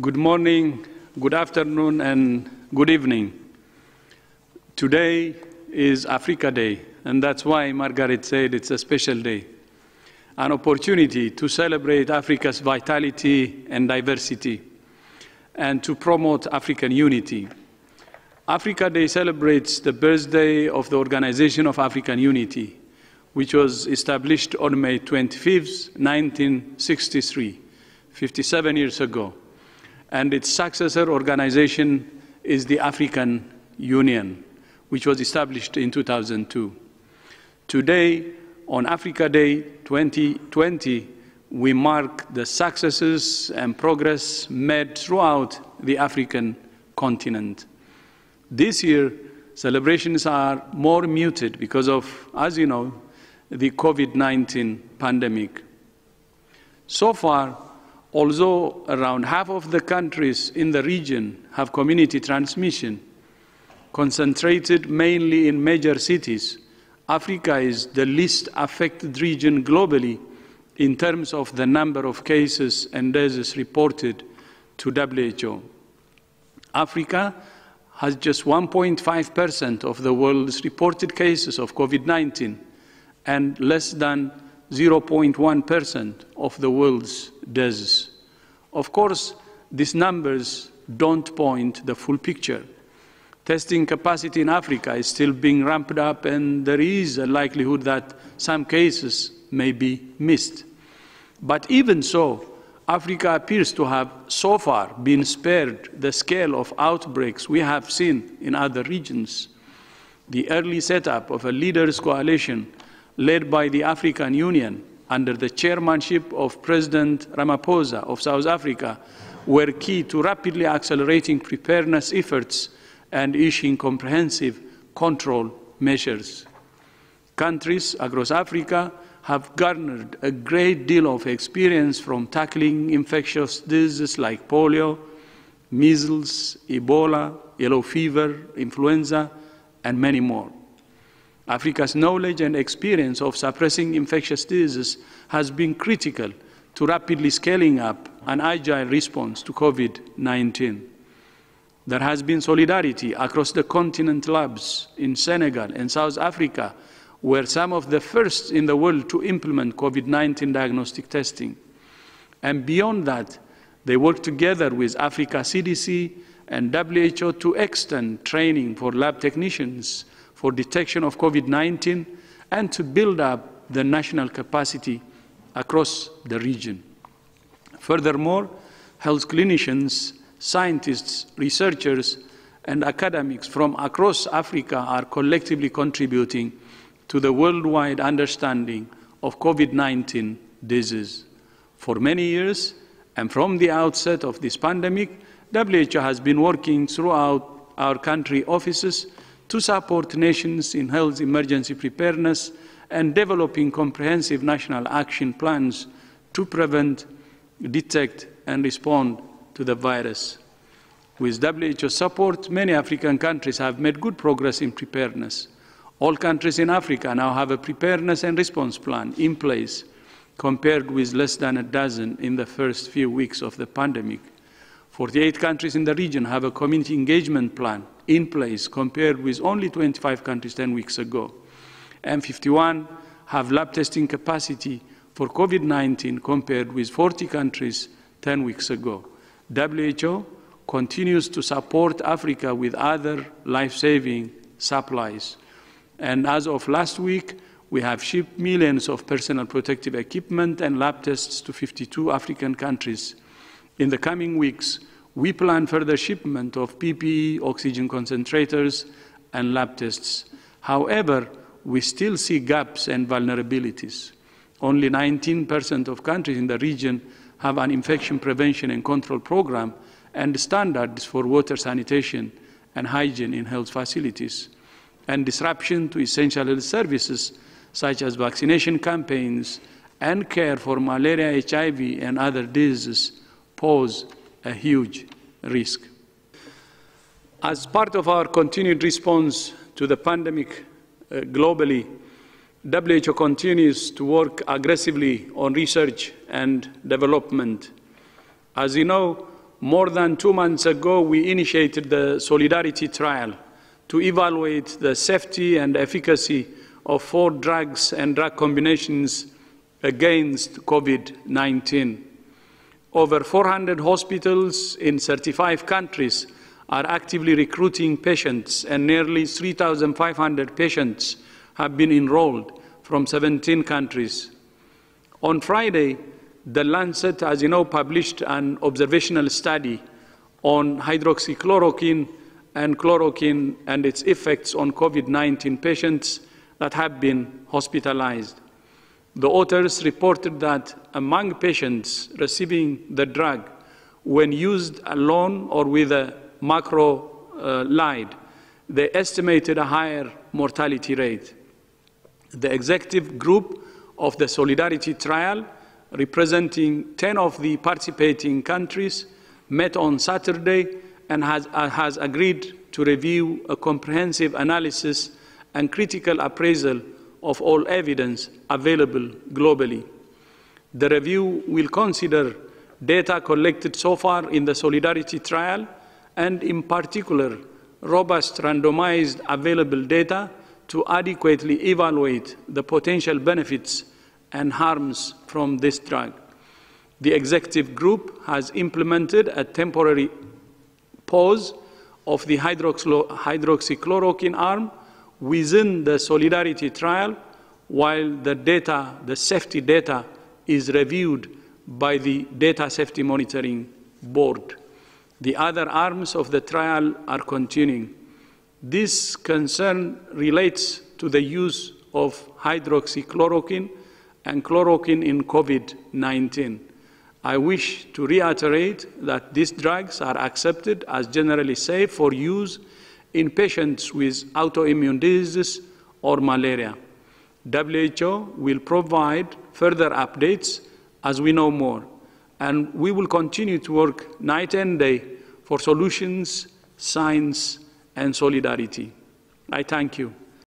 Good morning, good afternoon, and good evening. Today is Africa Day, and that's why Margaret said it's a special day, an opportunity to celebrate Africa's vitality and diversity, and to promote African unity. Africa Day celebrates the birthday of the Organization of African Unity, which was established on May 25, 1963, 57 years ago. And its successor organization is the African Union, which was established in 2002. Today, on Africa Day 2020, we mark the successes and progress made throughout the African continent. This year, celebrations are more muted because of, as you know, the COVID-19 pandemic. So far, although around half of the countries in the region have community transmission, concentrated mainly in major cities, Africa is the least affected region globally in terms of the number of cases and deaths reported to WHO. Africa has just 1.5% of the world's reported cases of COVID-19 and less than 0.1% of the world's deaths. Of course, these numbers don't point the full picture. Testing capacity in Africa is still being ramped up, and there is a likelihood that some cases may be missed. But even so, Africa appears to have so far been spared the scale of outbreaks we have seen in other regions. The early setup of a leaders' coalition led by the African Union under the chairmanship of President Ramaphosa of South Africa were key to rapidly accelerating preparedness efforts and issuing comprehensive control measures. Countries across Africa have garnered a great deal of experience from tackling infectious diseases like polio, measles, Ebola, yellow fever, influenza, and many more. Africa's knowledge and experience of suppressing infectious diseases has been critical to rapidly scaling up an agile response to COVID-19. There has been solidarity across the continent labs in Senegal and South Africa, were some of the first in the world to implement COVID-19 diagnostic testing. And beyond that, they worked together with Africa CDC and WHO to extend training for lab technicians for detection of COVID-19 and to build up the national capacity across the region. Furthermore, health clinicians, scientists, researchers, and academics from across Africa are collectively contributing to the worldwide understanding of COVID-19 disease. For many years, and from the outset of this pandemic, WHO has been working throughout our country offices to support nations in health emergency preparedness and developing comprehensive national action plans to prevent, detect, and respond to the virus. With WHO support, many African countries have made good progress in preparedness. All countries in Africa now have a preparedness and response plan in place, compared with less than a dozen in the first few weeks of the pandemic. 48 countries in the region have a community engagement plan in place, compared with only 25 countries 10 weeks ago. And 51 have lab testing capacity for COVID-19, compared with 40 countries 10 weeks ago. WHO continues to support Africa with other life-saving supplies. And as of last week, we have shipped millions of personal protective equipment and lab tests to 52 African countries. In the coming weeks, we plan further shipment of PPE, oxygen concentrators, and lab tests. However, we still see gaps and vulnerabilities. Only 19% of countries in the region have an infection prevention and control program and standards for water sanitation and hygiene in health facilities. And disruption to essential health services such as vaccination campaigns and care for malaria, HIV, and other diseases pose a huge risk. As part of our continued response to the pandemic globally, WHO continues to work aggressively on research and development. As you know, More than 2 months ago, we initiated the Solidarity trial to evaluate the safety and efficacy of 4 drugs and drug combinations against COVID-19. Over 400 hospitals in 35 countries are actively recruiting patients, and nearly 3,500 patients have been enrolled from 17 countries. On Friday, The Lancet, as you know, published an observational study on hydroxychloroquine and chloroquine and its effects on COVID-19 patients that have been hospitalized. The authors reported that among patients receiving the drug, when used alone or with a macrolide, they estimated a higher mortality rate. The executive group of the Solidarity trial, representing 10 of the participating countries, met on Saturday and has agreed to review a comprehensive analysis and critical appraisal of all evidence available globally. The review will consider data collected so far in the Solidarity trial and, in particular, robust randomized available data to adequately evaluate the potential benefits and harms from this drug. The executive group has implemented a temporary pause of the hydroxychloroquine arm within the Solidarity trial, while the safety data is reviewed by the Data Safety Monitoring Board. The other arms of the trial are continuing. This concern relates to the use of hydroxychloroquine and chloroquine in COVID-19. I wish to reiterate that these drugs are accepted as generally safe for use in patients with autoimmune diseases or malaria. WHO will provide further updates as we know more, and we will continue to work night and day for solutions, science, and solidarity. I thank you.